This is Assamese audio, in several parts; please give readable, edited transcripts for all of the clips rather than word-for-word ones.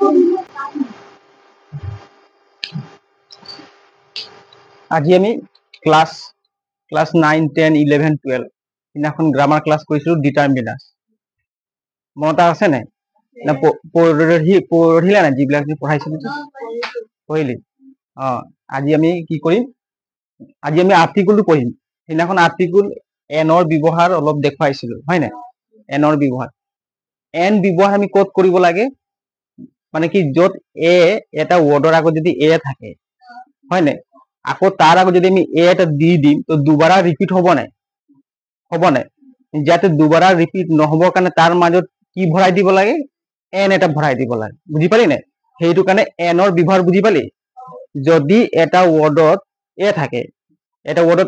আজি আমি ক্লাস 9, 10, 11, 12 ইনাখন গ্ৰামাৰ ক্লাস কৰিছিলো ডিটারমিনাস মনত আছে নাই না পঢ়িলা নাই যিবিলাক পঢ়াইছিলো পঢ়িলি আজি আমি কি কৰিম আজি আমি আৰ্টিকলটো পঢ়িম সিনাখন আৰ্টিকল এনৰ ব্যৱহাৰ অলপ দেখাইছিলো হয় নাই এনৰ ব্যৱহাৰ এন ব্যৱহাৰ আমি ক'ত কৰিব লাগে মানে কি যত এ এটা ওয়াৰ্ডৰ আগত যদি এ থাকে হয় নাই আকৌ তাৰ আগত যদি আমি এ এটা দি দিম তো দুবাৰা ৰিপিট হ'ব নাই যাতে দুবাৰা ৰিপিট নহবৰ কাৰণে তাৰ মাজত কি ভৰাই দিব লাগে এন এটা ভৰাই দিব লাগে বুজি পালি নাই সেইটো কাৰণে এনৰ ব্যৱহাৰ বুজি পালি যদি এটা ওয়াৰ্ডত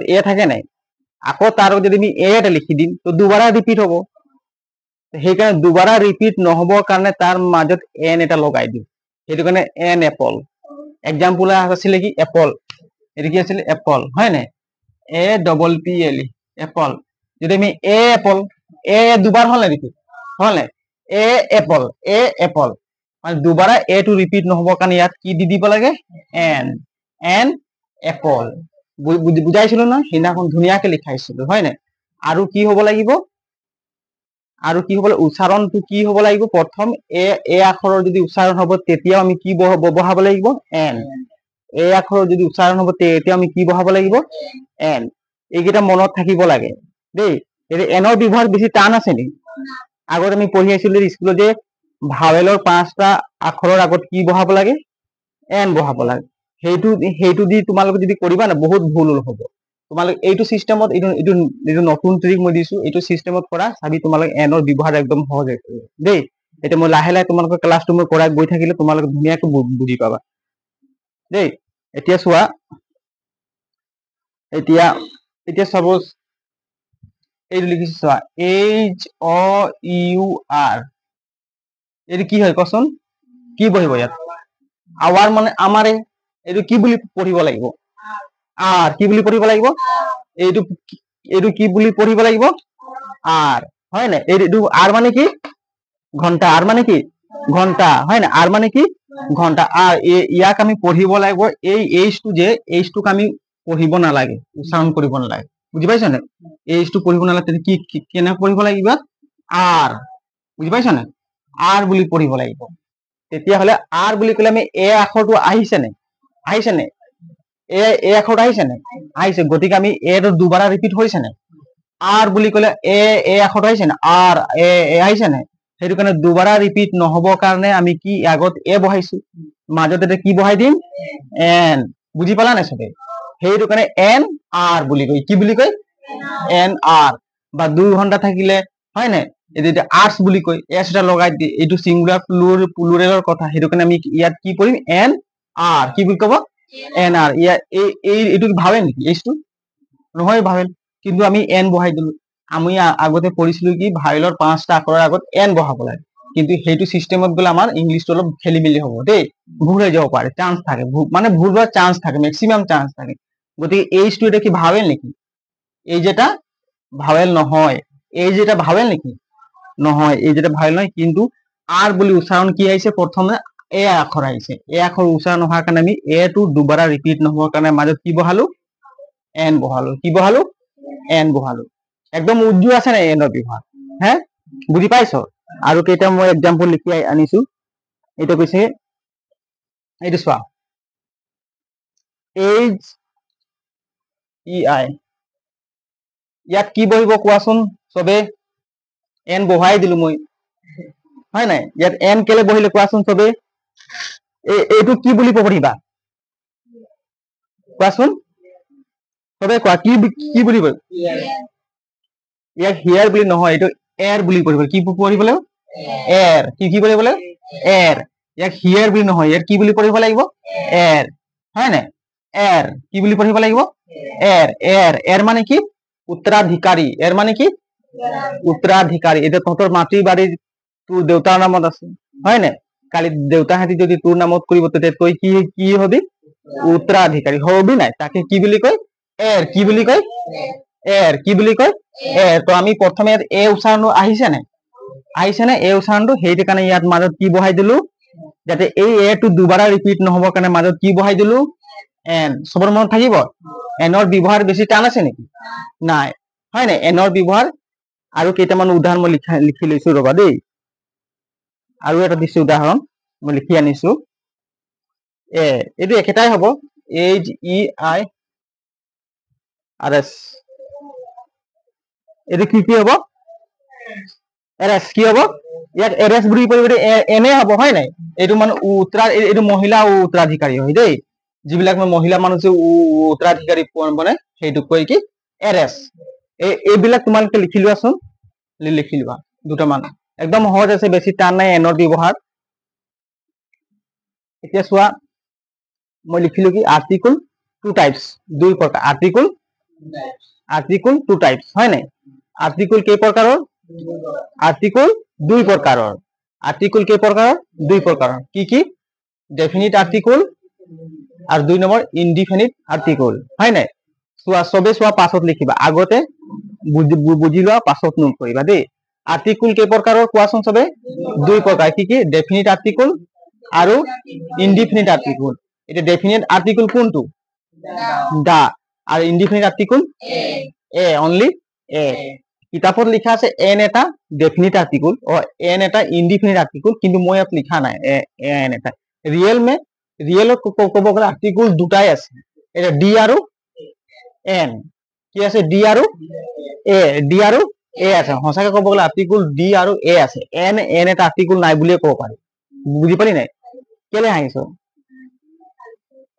এ থাকে নাই আকৌ তাৰ আগত যদি আমি এ এটা লিখি দিম তো দুবাৰা ৰিপিট হ'ব সেইকাৰণে দুবাৰা ৰিপিট নহবৰ কাৰণে তাৰ মাজত এন এটা লগাই দিম সেইটো কাৰণে এন এপল এক্সাম্পল আছিল কি এপল এটা কি আছিল এপল হয় নাই এ ডবল পি এল এপল যদি আমি এ এপল এ দুবাৰ হল ৰিপিট হল নাই এ এপল মানে দুবাৰা এ টু ৰিপিট নহবৰ কাৰণে ইয়াত কি দি দিব লাগে এন এন এপল বুজাইছিলো না সিদিনাখন ধুনীয়াকে লিখাইছিলো হয় নাই আৰু কি হ'ব লাগিব উচ্চাৰণটো কি হ'ব লাগিব প্ৰথম এ আখৰৰ যদি উচ্চাৰণ হ'ব তেতিয়া আমি কি বহাব লাগিব এন এ আখৰৰ যদি উচ্চাৰণ হ'ব তেতিয়া আমি কি বহাব লাগিব এন এইকেইটা মনত থাকিব লাগে দেই এনৰ ব্যৱহাৰ বেছি টান আছে নেকি আগত আমি পঢ়ি আছিলো স্কুলত যে ভাৱেলৰ 5টা আখৰৰ আগত কি বহাব লাগে এন বহাব লাগে সেইটো দি তোমালোকে যদি কৰিবা না বহুত ভুল হ'ব তোমালোকে এইটো সিস্টেমত এইটো নতুন ট্ৰিক মই দিছো এইটো সিস্টেমত কৰা চাবি তোমালোকে এনৰ ব্যৱহাৰ একদম সহজে দেই এটা মই লাহে লাহে তোমালোকৰ ক্লাছটো মই কৰাই গৈ থাকিলে তোমালোকে ধুনীয়াকৈ বুজি পাবা দেই এতিয়া চোৱা এতিয়া সাপোজ এইটো লিখিছো চোৱা এইচ অ ইউ আৰ এইটো কি হয় কচোন কি বহিব ইয়াত আৱাৰ মানে আমাৰে এইটো কি বুলি পঢ়িব লাগিব আৰ কি বুলি পঢ়িব লাগিব এইটো কি বুলি পঢ়িব লাগিব আৰ হয় না এইটো আৰ মানে কি ঘন্টা আৰ মানে কি ঘন্টা হয় না আৰ মানে কি ঘন্টা আৰ ইয়াক আমি পঢ়িব লাগিব এই এইচটোক আমি পঢ়িব নালাগে উচ্চাৰণ কৰিব নালাগে বুজি পাইছ না এইচটো পঢ়িব নালাগে কি কেনে পঢ়িব লাগিব আৰ বুজি পাইছ না আৰ বুলি পঢ়িব লাগিব তেতিয়া হলে আৰ বুলি কলে আমি এ আখৰটো আহিছে নে এ আখৰটো আহিছে গতিকে আমি এটো দুবাৰা ৰিপিট হৈছে নে আৰ বুলি কলে এ আখৰটো আহিছে নে আৰ এ আহিছে নে সেইটো কাৰণে দুবাৰা ৰিপিট নহবৰ কাৰণে আমি কি আগত এ বহাইছো মাজত এটা কি বহাই দিম এন বুজি পালা নাই সবে সেইটো কাৰণে এন আৰ বুলি কয় কি বুলি কয় এন আৰ বা 2 ঘন্টা থাকিলে হয় নাই এটা আৰ্টস বুলি কয় এস এটা লগাই দি এইটো সিঙ্গুলাৰ প্লুৰেলৰ কথা সেইটো কাৰণে আমি ইয়াত কি কৰিম এন আৰ কি বুলি কব এন আৰ এইটো ভাবে নেকি এইটো নহয় ভাবেল কিন্তু আমি এন বহাই দিলো আমি আগতে পঢ়িছিলো কি ভাইলৰ 5টা আখৰৰ আগত এন বহাব লাগে কিন্তু সেইটো সিস্টেমত গলে আমাৰ ইংলিশটো অলপ খেলি মেলি হ'ব দেই ভুল হৈ যাব পাৰে চান্স থাকে মানে ভুল হোৱাৰ চান্স থাকে ম্যাক্সিমাম চান্স থাকে গতিকে এইটো এটা কি ভাবেল নেকি এই যেটা ভাবেল নহয় এই যেটা ভাবেল নেকি নহয় এই যেটা ভাবেল নহয় কিন্তু আর বুলি উচ্চারণ কি আইছে প্রথমে এ আখর আইছে এ আখর উচ্চারণ হওয়ার কারণে আমি এ টু দুবারা রিপিট নহওয়ার কারণে মাজত কি বহালো এন বহালো কি বহালো এন বহালো একদম উজ্জু আছে না এনৰ ব্যৱহাৰ হ্যাঁ বুজি পাইছো আৰু কেইটা মই এক্সাম্পল লিখি আনিছো এটা কৈছে এইটো চোৱা এইচ ই আই ইয়াত কি বহিব কোৱাচোন সবে এন বহাই দিলো মই হয় নাই ইয়াত এন কেলে বহিলে কোৱাচোন সবে এইটো কি বুলি পঢ়িবা কোৱাচোন সবে কোৱা কি বুলি ইয়াক হিয়াৰ বুলি নহয় এইটো এৰ বুলি পঢ়িব কি পঢ়িব লাগিব এৰ কি পঢ়িব লাগিব এৰ ইয়াক হিয়াৰ বুলি নহয় ইয়াৰ কি বুলি পঢ়িব লাগিব এৰ হয় নাই এৰ কি বুলি পঢ়িব লাগিব এৰ মানে কি উত্তৰাধিকাৰী এৰ মানে কি উত্তৰাধিকাৰী এটা তহঁতৰ মাটি বাড়িৰ তোৰ দেউতাৰ নামত আছে হয় নাই কালি দেউতাহাঁতি যদি তোৰ নামত কৰিব তেতিয়া তই কি হবি উত্তৰাধিকাৰী হবি নাই তাকে কি বুলি কয় এৰ কি বুলি কয় এৰ কি বুলি কয় এৰ তো আমি প্ৰথমে এ উচ্চাৰণ আহিছে নে এ উচ্চাৰণটো সেইটো কাৰণে ইয়াত মাজত কি বহাই দিলো যাতে এই এ টো দুবাৰা ৰিপিট নহব কাৰণে মাজত কি বহাই দিলো এন সবৰ মনত থাকিব এনৰ ব্যৱহাৰ বেছি টান আছে নেকি নাই হয় নাই এনৰ ব্যৱহাৰ আৰু কেইটামান উদাহৰণ মই লিখি লৈছো ৰবা দেই আৰু এটা দিছো উদাহৰণ মই লিখি আনিছো এইটো একেটাই হ'ব H E I R S এইটো কি হ'ব এৰেছ কি হ'ব ইয়াক এৰেছ বুলি পৰিৱৰ্তে এনে হ'ব হয় নাই এইটো মানে এইটো মহিলা উত্তৰাধিকাৰী হয় দেই যিবিলাক মহিলা মানুহ উত্তৰাধিকাৰী মানে সেইটোক কয় কি এৰেছ এইবিলাক তোমালোকে লিখি লোৱাচোন লিখি লোৱা দুটামান একদম সহজ আছে বেছি টান নাই এনৰ ব্যৱহাৰ এতিয়া চোৱা মই লিখিলো কি আৰ্টিকল টু টাইপস দুই প্ৰকাৰ আৰ্টিকল টু টাইপস হয় নাই আৰ্টিকল কেই প্ৰকাৰৰ আৰ্টিকল দুই প্ৰকাৰৰ কি ডেফিনিট আৰ্টিকল আৰু দুই নম্বৰ ইনডিফিনিট আৰ্টিকল হয় নাই চোৱা সবে চোৱা পাছত লিখিবা আগতে বুজি লোৱা পাছত নোট কৰিবা দেই আৰ্টিকল কেই প্ৰকাৰৰ কোৱাচোন সবে দুই প্ৰকাৰ কি ডেফিনিট আৰ্টিকল আৰু ইনডিফিনিট আৰ্টিকল এটা ডেফিনিট আৰ্টিকল কোনটো দা আৰু ইনডিফিনিট আৰ্টিকল অনলি কিতাপত লিখা আছে এন এটা ডেফিনিট আৰ্টিকল এন এটা ইনডিফিনিট আৰ্টিকল কিন্তু মই ইয়াত লিখা নাই এন এটা ৰিয়েলত ক'ব গ'লে আৰ্টিকল দুটাই আছে এটা ডি আৰু এন কি আছে ডি আৰু এ আছে সঁচাকে ক'ব গ'লে আৰ্টিকল ডি আৰু এ আছে এন এটা আৰ্টিকল নাই বুলিয়ে ক'ব পাৰি বুজি পালি নাই কেলে হাঁহিছ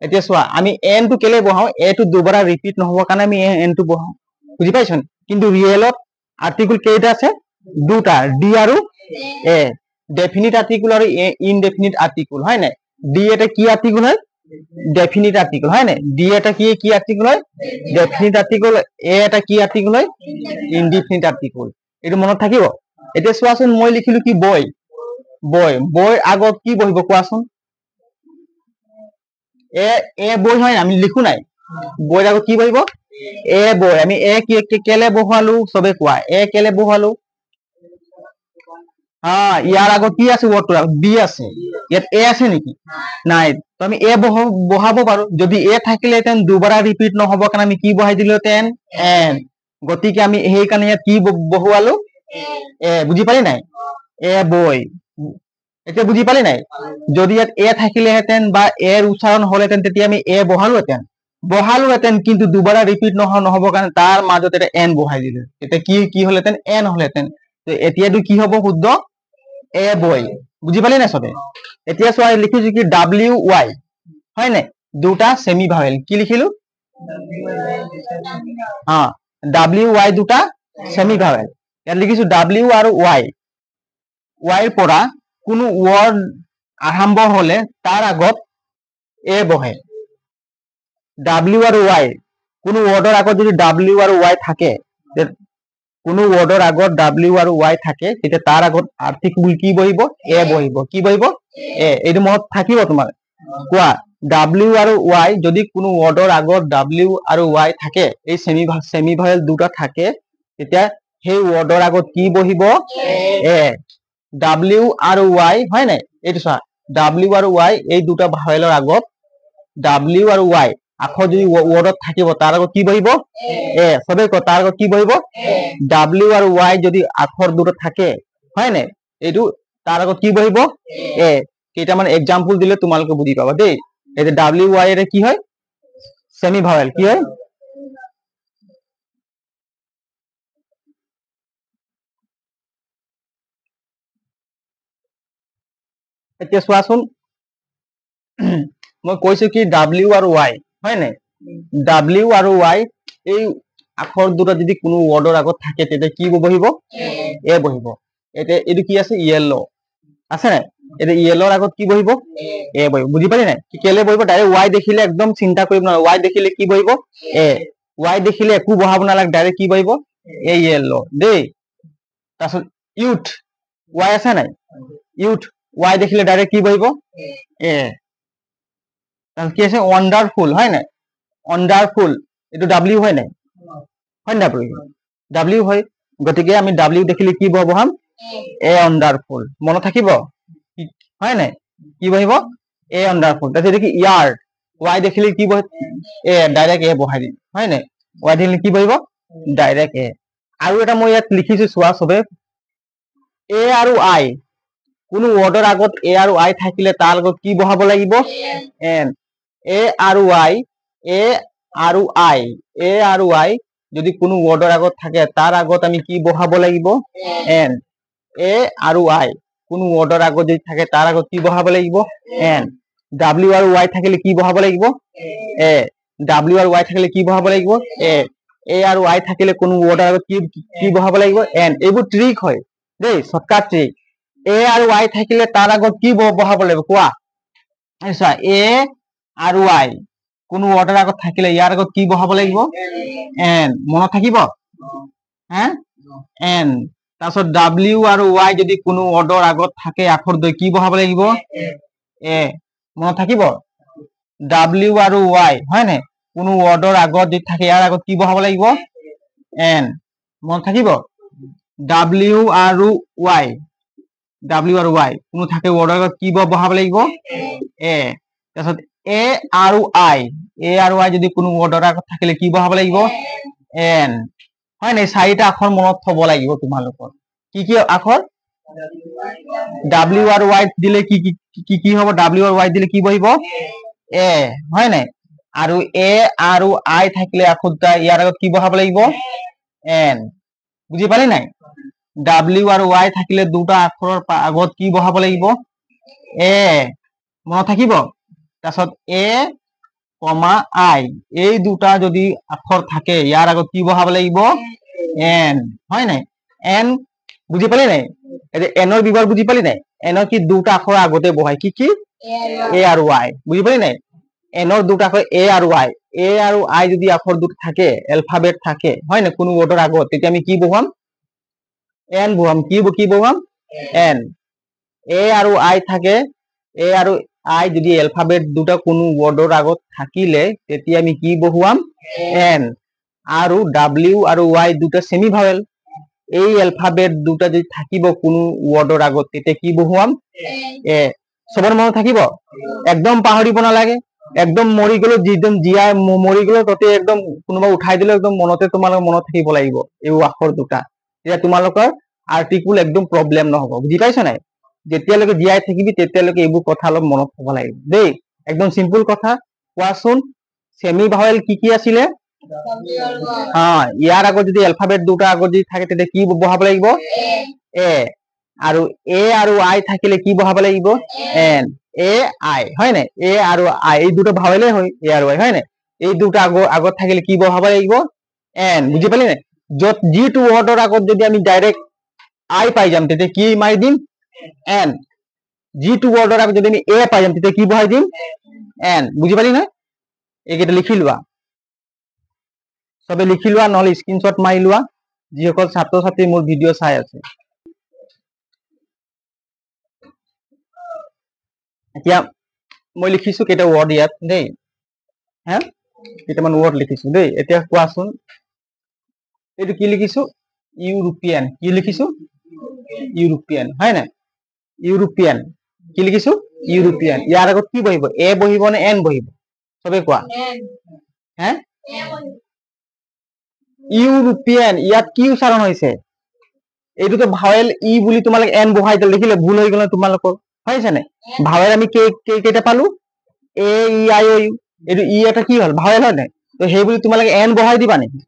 এতিয়া চোৱা আমি এন টো কেলে বহাও এ টো দুবাৰা ৰিপিট নহব কাৰণে আমি এন টো বহাও বুজি পাইছ কিন্তু ৰিয়েলত আৰ্টিকল কেইটা আছে দুটা ডি আৰু এ ডেফিনিট আৰ্টিকল আৰু ইনডেফিনিট আৰ্টিকল হয় নাই ডি এটা কি আৰ্টিকল হয় ডেফিনিট আৰ্টিকল হয় নাই ডি এটা কি আৰ্টিকল হয় ডেফিনিট আৰ্টিকল এ এটা কি আৰ্টিকল হয় ইনডেফিনিট আৰ্টিকল এইটো মনত থাকিব এতিয়া চোৱাচোন মই লিখিলো কি বয়ৰ আগত কি বহিব কোৱাচোন এ বই হয় আমি লিখো নাই বইৰ আগত কি বহিব এ বই আমি কেলে বহুৱালো সবে কোৱা কেলে বহুৱালো ইয়াৰ আগত কি আছে ৱৰ্ডটোৰ আগত বি আছে ইয়াত এ আছে নেকি নাই তো আমি এ বহাব পাৰো যদি এ থাকিলেহেঁতেন দুবাৰা ৰিপিট নহব কাৰণে আমি কি বহাই দিলোহেঁতেন এন গতিকে আমি সেইকাৰণে ইয়াত কি বহুৱালো বুজি পালি নাই বই এতিয়া বুজি পালি নাই যদি ইয়াত এ থাকিলেহেঁতেন বা এৰ উচ্চাৰণ হলহেঁতেন তেতিয়া আমি এ বহালোহেঁতেন কিন্তু দুবাৰা ৰিপিট নহব কাৰণে তাৰ মাজত এটা এন বহাই দিলো এতিয়া কি হলহেঁতেন এন হলহেঁতেন এতিয়াতো কি হব শুদ্ধ এ বই বুজি পালি নাই চবে এতিয়া চোৱা লিখিছো কি ডাব্লিউ ৱাই হয় নাই দুটা সেমি ভাৱেল কি লিখিলো ডাব্লিউ ৱাই দুটা সেমি ভাৱেল ইয়াত লিখিছো ডাব্লিউ আৰু ৱাইৰ পৰা কোনো ৱৰ্ড আৰম্ভ হলে তাৰ আগত এ বহে ডাব্লিউ আৰু ৱাই কোনো ৱৰ্ডৰ আগত যদি ডাব্লিউ আৰু ৱাই থাকে কোনো ৱৰ্ডৰ আগত ডাব্লিউ আৰু ৱাই থাকে তেতিয়া তাৰ আগত আৰ্টিকল কি বহিব এ বহিব কি বহিব এইটো মনত থাকিব তোমাৰ কোৱা ডাব্লিউ আৰু ৱাই যদি কোনো ৱৰ্ডৰ আগত ডাব্লিউ আৰু ৱাই থাকে এই সেমি ভাৱেল দুটা থাকে তেতিয়া সেই ৱৰ্ডৰ আগত কি বহিব এ ডাব্লিউ আৰু ৱাই হয় নাই এইটো চোৱা ডাব্লিউ আৰু ৱাই এই দুটা ভাৱেলৰ আগত ডাব্লিউ আৰু ৱাই আখৰ যদি ৱৰ্ডত থাকিব তাৰ আগত কি বহিব সবে তাৰ আগত কি বহিব ডাব্লিউ আৰু ৱাই যদি আখৰ দুটা থাকে হয় নাই এইটো তাৰ আগত কি বহিব কেইটামান এক্সাম্পল দিলে তোমালোকে বুজি পাবা দেই এই যে ডাব্লিউ ৱাই এটা কি হয় সেমি ভাৱেল কি হয় এতিয়া চোৱাচোন মই কৈছো কি ডাব্লিউ আৰু ৱাই হয় নাই ডাব্লিউ আৰু ৱাই এই আখৰ দুটা যদি কোনো ৱৰ্ডৰ আগত থাকে তেতিয়া কি বহিব এ বহিব এতিয়া এইটো কি আছে ইয়েলো আছে নাই এতিয়া ইয়েলোৰ আগত কি বহিব এ বহিব বুজি পালি নাই কেলে বহিব ডাইৰেক্ট ৱাই দেখিলে একদম চিন্তা কৰিব নালাগে ৱাই দেখিলে কি বহিব ৱাই দেখিলে একো বহাব নালাগে ডাইৰেক্ট কি বহিব ইয়েলো দেই তাৰপিছত ইউথ ৱাই আছে নাই ইউথ ৱাই দেখিলে ডাইৰেক্ট কি বহিব কি আছে ওয়ান্ডারফুল হয় নাই ওয়ান্ডারফুল এইটো ডাব্লিউ হয় নাই হয় না ডাব্লিউ হয় গতিকে আমি ডাব্লিউ দেখিলে কি বহাম ওয়ান্ডারফুল মনত থাকিব হয় নাই কি বহিব এ আন্ডাৰফুল তাৰপিছত দেখি ইয়াৰ y দেখিলে কি বহে এ ডাইৰেক্ট এ বহাই দিম হয় নাই y দেখিলে কি বহিব ডাইৰেক্ট এ আৰু এটা মই ইয়াত লিখিছো চোৱা সবে এ আৰু আই কোনো ৱৰ্ডৰ আগত এ আৰু আই থাকিলে তাৰ আগত কি বহাব লাগিব এন এ আৰু আই এ আৰু আই এ আৰু আই যদি কোনো ৱৰ্ডৰ আগত থাকে তাৰ আগত আমি কি বহাব লাগিব এন এ আৰু আই কোনো ৱৰ্ডৰ আগত যদি থাকে তাৰ আগত কি বহাব লাগিব এন ডাব্লিউ আৰু ৱাই থাকিলে কি বহাব লাগিব এ ডাব্লিউ আৰু ৱাই থাকিলে কি বহাব লাগিব এ আৰু আই থাকিলে কোনো ৱৰ্ডৰ আগত কি বহাব লাগিব এন এইবোৰ ট্ৰিক হয় দেই শৰ্টকাট ট্ৰিক এ আৰু আই থাকিলে তাৰ আগত কি বহাব লাগিব কোৱা এ আৰু আই কোনো ৱৰ্ডৰ আগত থাকিলে ইয়াৰ আগত কি বহাব লাগিব এন মনত থাকিব হা এন তাৰপিছত ডাব্লিউ আৰু ৱাই যদি কোনো ৱৰ্ডৰ আগত থাকে আখৰ দুই কি বহাব লাগিব এ মনত থাকিব ডাব্লিউ আৰু ৱাই হয় নাই কোনো ৱৰ্ডৰ আগত যদি থাকে ইয়াৰ আগত কি বহাব লাগিব এন মনত থাকিব ডাব্লিউ আৰু ৱাই কোনো থাকে ৱৰ্ডৰ আগত কি বহাব লাগিব এ তাৰপিছত এ আৰু আই যদি কোনো ৱৰ্ডৰ আগত থাকিলে কি বহাব লাগিব এন হয় নাই চাৰিটা আখৰ মনত থব লাগিব তোমালোকৰ কি কি আখৰ ডাব্লিউ আৰু ৱাই দিলে কি হ'ব ডাব্লিউ আৰু ৱাই দিলে কি বহিব এ হয় নাই আৰু এ আৰু আই থাকিলে আখৰ দুটা ইয়াৰ আগত কি বহাব লাগিব এন বুজি পালি নাই ডাব্লিউ আৰু ৱাই থাকিলে দুটা আখৰৰ আগত কি বহাব লাগিব এ মনত থাকিব তাৰপিছত এ কমা আই এই দুটা যদি আখৰ থাকে ইয়াৰ আগত কি বহাব লাগিব এন হয় নাই এন বুজি পালি নাই এনৰ বিভাগ বুজি পালি নাই এনৰ কি দুটা আখৰ আগতে বহাই কি এ আৰু আই বুজি পালি নাই এনৰ দুটা আখৰ এ আৰু আই যদি আখৰ দুটা থাকে এলফাবেট থাকে হয় নাই কোনো ৱৰ্ডৰ আগত তেতিয়া আমি কি বহুৱাম এন বহুৱাম কি বহুৱাম এন এ আৰু আই থাকে এ আৰু আই যদি এলফাবেট দুটা কোনো ৱৰ্ডৰ আগত থাকিলে তেতিয়া আমি কি বহুৱাম এন আৰু ডাব্লিউ আৰু ৱাই দুটা সেমি ভাৱেল এই এলফাবেট দুটা যদি থাকিব কোনো ৱৰ্ডৰ আগত তেতিয়া কি বহুৱাম এ সবৰ মনত থাকিব একদম পাহৰিব নালাগে একদম মৰি গলো যিদম জীয়াই মৰি গলো তাতে একদম কোনোবা উঠাই দিলে একদম মনতে তোমালোকৰ মনত থাকিব লাগিব এই আখৰ দুটা তেতিয়া তোমালোকৰ আৰ্টিকুল একদম প্ৰব্লেম নহব বুজি পাইছ নাই যেতিয়ালৈকে জীয়াই থাকিবি তেতিয়ালৈকে এইবোৰ কথা অলপ মনত থব লাগিব দেই একদম সিম্পল কথা কোৱাচোন সেমি ভাৱেল কি আছিলে ইয়াৰ আগত যদি এলফাবেট দুটা আগত যদি থাকে তেতিয়া কি বহাব লাগিব এ আৰু আই থাকিলে কি বহাব লাগিব এন এ আই হয় নাই এ আৰু আই এই দুটো ভাৱেলে হয় এ আৰু আই হয় নাই এই দুটা আগত থাকিলে কি বহাব লাগিব এন বুজি পালি নাই যত যিটো ৱৰ্ডৰ আগত যদি আমি ডাইৰেক্ট আই পাই যাম তেতিয়া কি মাৰি দিম এন যিটো ৱৰ্ডৰ আগত যদি আমি এ পাই যাম তেতিয়া কি বহাই দিম এন বুজি পালি নাই এইকেইটা লিখি লোৱা সবে লিখি লোৱা নহলে স্ক্ৰীনশ্বট মাৰি লোৱা যিসকল ছাত্ৰ ছাত্ৰী মোৰ ভিডিঅ' চাই আছে এতিয়া মই লিখিছো কেইটা ৱৰ্ড ইয়াত দেই হা কেইটামান ৱৰ্ড লিখিছো দেই এতিয়া কোৱাচোন এইটো কি লিখিছো ইউৰোপিয়ান কি লিখিছো ইউৰোপিয়ান হয় নাই ইউৰোপিয়ান কি লিখিছো ইউৰোপিয়ান ইয়াৰ আগত কি বহিব এ বহিব নে এন বহিব সবে কোৱা হা ইউৰোপিয়ান ইয়াত কি উচ্চাৰণ হৈছে এইটোতো ভাৱেল ই বুলি তোমালোকে এন বহাই দিলে দেখিলে ভুল হৈ গ'ল তোমালোকৰ হৈছে নাই ভাৱেল আমি কেইটা পালো এ ই আই অ ইউ এইটো ই এটা কি হল ভাৱেল হয় নাই তো সেই বুলি তোমালোকে এন বহাই দিবা নেকি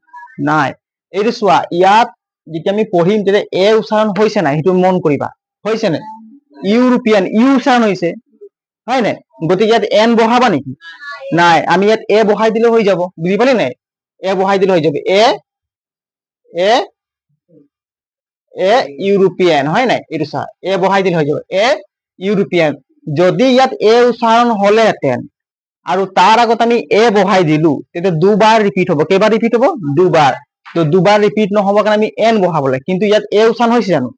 নাই এইটো চোৱা ইয়াত যেতিয়া আমি পঢ়িম তেতিয়া এ উচ্চাৰণ হৈছে নাই সেইটো মন কৰিবা হৈছে নাই ইউৰোপিয়ান ইউ উচ্চাৰণ হৈছে হয় নাই গতিকে ইয়াত এন বহাবা নেকি নাই আমি ইয়াত এ বহাই দিলে হৈ যাব বুজি পালি নাই এ বহাই দিলে হৈ যাব এ ইউৰোপিয়ান হয় নাই এইটো চা এ বহাই দিলে হৈ যাব এ ইউৰোপিয়ান যদি ইয়াত এ উচ্চাৰণ হলেহেঁতেন আৰু তাৰ আগত আমি এ বহাই দিলো তেতিয়া দুবাৰ ৰিপিট হ'ব কেইবাৰ ৰিপিট হ'ব দুবাৰ তো দুবাৰ ৰিপিট নহব কাৰণে আমি এন বহাব লাগে কিন্তু ইয়াত এ উচ্চাৰণ হৈছে জানো